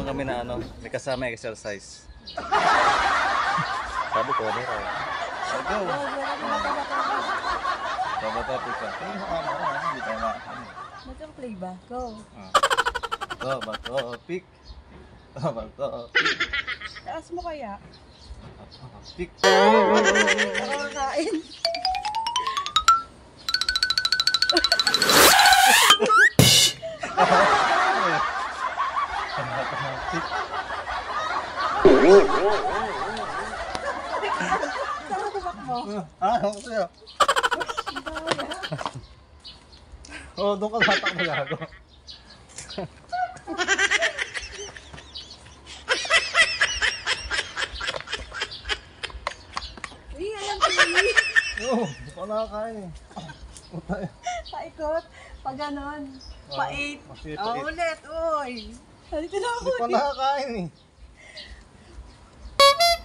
kami na ano, may kasama exercise. Sabi ko, ano raw? Go! Babato ka. Hindi tayo makakano. Mag-play ba? Go. Babato, pick. Babato, pick. Taas mo kaya? Pick. Nakakain. Saan ka mo? Ako sa'yo. Oo, doon ka tatakbo gago. Alam ko yun. Oo, hindi ko nakakain eh. Paikot. Pag ganon. Pa-8. Pa-8. Ulit. Uy. Halika na ako. Hindi ko nakakain eh.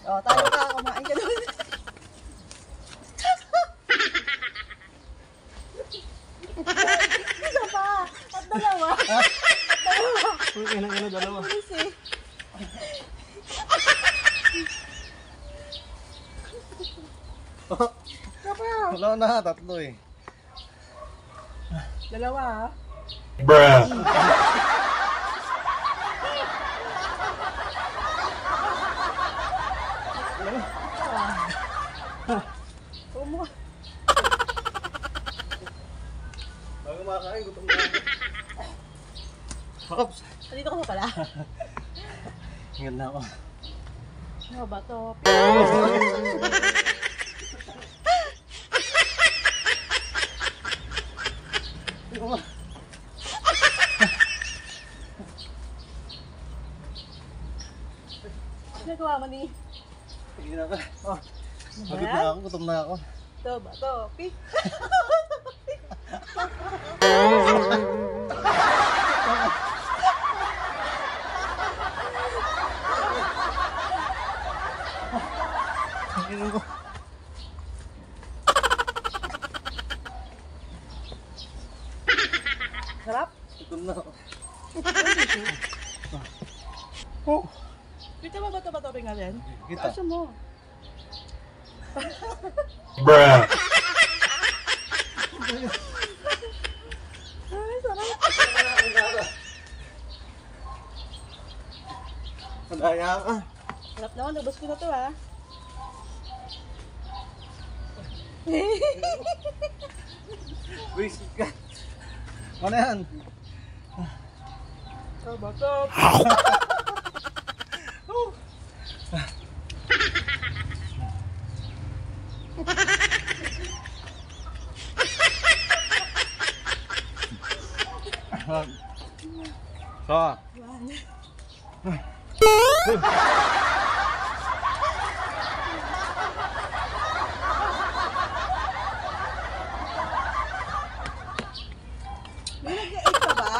Tayo ka. Kumain ka doon. Isa pa. At dalawa. Uy, kailangan na dalawa. Bilis eh. Wala na, tatlo eh. Dalawa ha. Bruh. Umo. Bago makakain, gutom na ako. Oops! Dito ko na pala. Ingat na ako. Ano ba to? Nagawa mo ni? Sige na ka. Pagod na ako, gutom na ako. Ito ba to? Pick. Inom ko. Sarap? Gutom na ako. Oh. Kita ba ba ito rin nga rin? Kita. Asa mo? Bruh. Ay, sarap. Madaya ka. Sarap naman. Nabos ko na to ha. Wisit ka. Ano yan? Ito ba to? So, May nag-8 ka ba?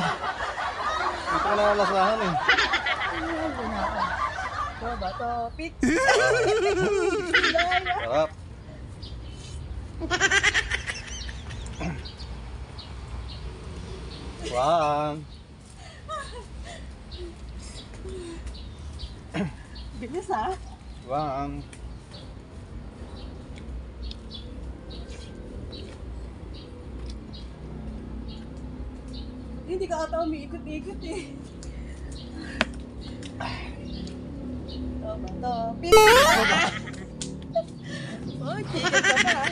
hindi ko na nalasahan eh. Ayan, doon ako. Ito ba to? Pick. Sarap. Wow. Bilis ha? Wow. Hindi ka ata umiikot-ikot eh. Ito ba to? Pick. Uy, ticket ka ba?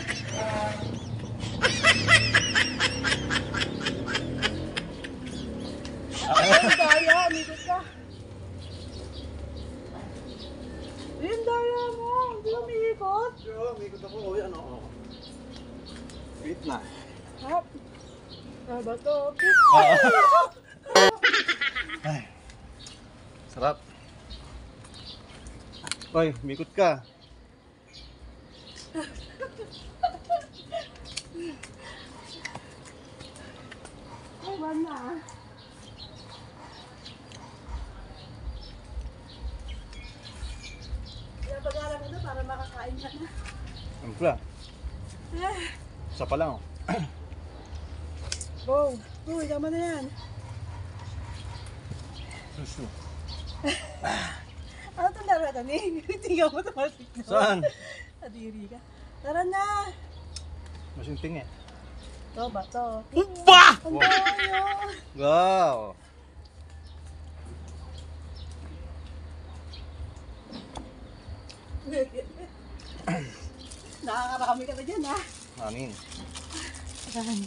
Ayun, daya. Umikot ka. Ayun, daya mo. Hindi ka umiikot. May ikot ako. Yan ako. Wait na. Hap. Ano ba to? Pick. Ay. Sarap. Hoy, umikot ka. Ay, one na. Pinapag-alam mo na para makakain ka na. Ang pula. Eh, Isa pa lang oh. Go. Uy, tama na yan. Susu. Ano itong laro ito? Tingnan mo tumatik na. Saan? Adiri ka. Tara na. Masinting eh. Ito ba ito? Bah! Ang tayo. Wow! Nakakarami ka na dyan ha. Amin. Ayan.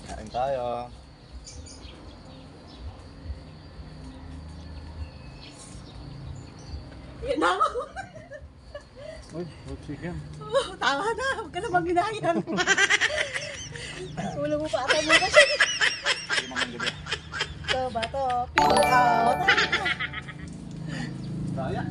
Kain tayo. Yan na ako. Uy, chicken. Tama na. Huwag ka na mag-ginayan. Ulo mo pa ata mo kasi. Hindi naman gabi. Ito ba ito? Peel out. Daya.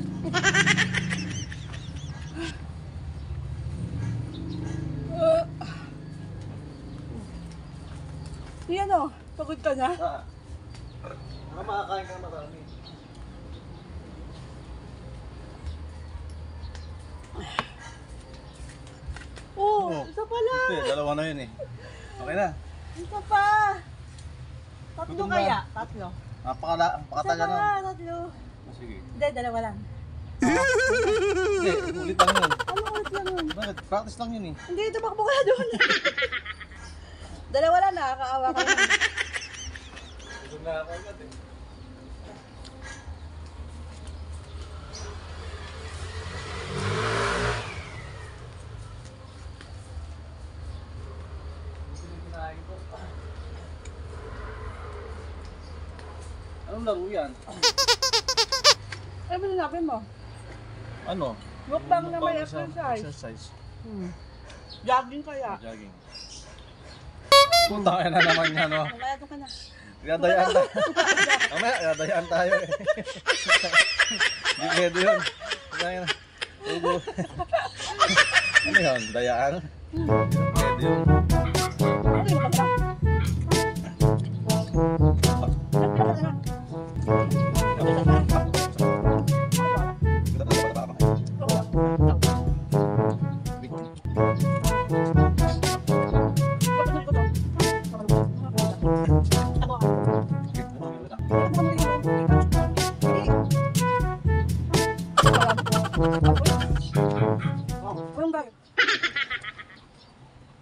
Yan o. Pagod ka na. Baka makakain ka na marami. Oh, isa pa lang. Hindi, dalawa na yun eh. Okay na. Isa pa. Tatlo Gutom na. kaya? Tatlo. Isa Napakatagal pa na. nga, tatlo. Sige. Hindi, dalawa lang. Hindi, ulit lang yun. Ano ulit lang yun? Bakit? Practice lang yun eh. Hindi, tumakbo ka na doon. Dalawa lang, nakakaawa ka na. Gusto na ako agad eh. Anong laro yan? Ano sinapin mo? Ano? Mukbang na may Mukbang sa exercise. Exercise. Jogging kaya. Jogging. Punta ka na naman yan, no? Kaya doon ka na. Yadayaan tayo. Mamaya, yadayaan tayo eh. Hindi pwede yun. Dayaan. Ano yun? Dayaan? Hindi pwede yun. Okay, mukbang ka. Walang bagay.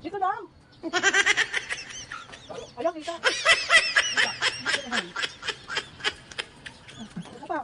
Dito lang. Ayan, kita. Isa pa.